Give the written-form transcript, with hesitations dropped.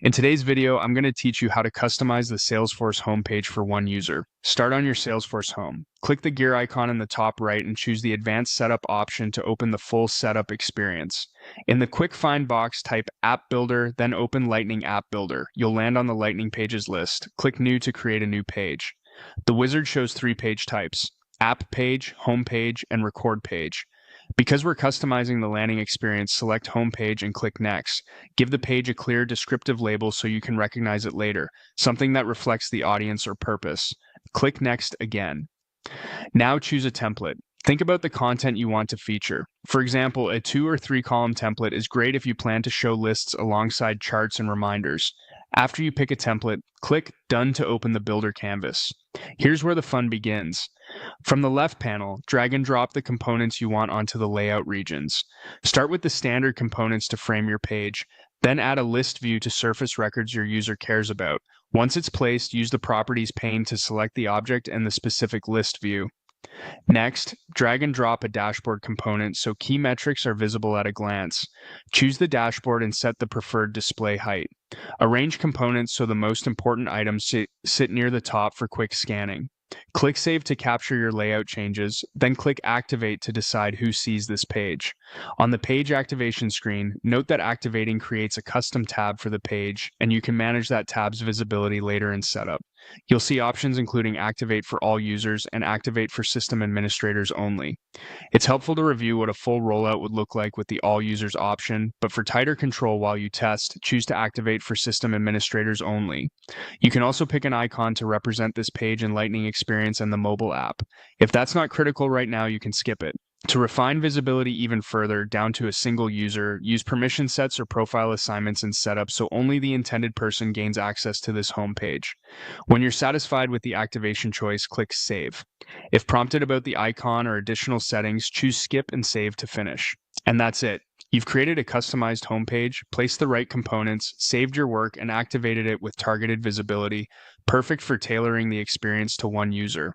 In today's video, I'm going to teach you how to customize the Salesforce homepage for one user. Start on your Salesforce home. Click the gear icon in the top right and choose the Advanced Setup option to open the full setup experience. In the Quick Find box, type App Builder, then open Lightning App Builder. You'll land on the Lightning Pages list. Click New to create a new page. The wizard shows 3 page types: App Page, Home Page, and Record Page. Because we're customizing the landing experience, select Home Page and click Next. Give the page a clear, descriptive label so you can recognize it later, something that reflects the audience or purpose. Click Next again. Now choose a template. Think about the content you want to feature. For example, a 2 or 3 column template is great if you plan to show lists alongside charts and reminders. After you pick a template, click Done to open the Builder canvas. Here's where the fun begins. From the left panel, drag and drop the components you want onto the layout regions. Start with the standard components to frame your page, then add a list view to surface records your user cares about. Once it's placed, use the Properties pane to select the object and the specific list view. Next, drag and drop a dashboard component so key metrics are visible at a glance. Choose the dashboard and set the preferred display height. Arrange components so the most important items sit near the top for quick scanning. Click Save to capture your layout changes, then click Activate to decide who sees this page. On the page activation screen, note that activating creates a custom tab for the page, and you can manage that tab's visibility later in setup. You'll see options including Activate for all users and Activate for system administrators only. It's helpful to review what a full rollout would look like with the all users option, but for tighter control while you test, choose to Activate for system administrators only. You can also pick an icon to represent this page in Lightning Experience and the mobile app. If that's not critical right now, you can skip it. To refine visibility even further, down to a single user, use permission sets or profile assignments in setup so only the intended person gains access to this home page. When you're satisfied with the activation choice, click Save. If prompted about the icon or additional settings, choose Skip and Save to finish. And that's it. You've created a customized homepage, placed the right components, saved your work, and activated it with targeted visibility, perfect for tailoring the experience to one user.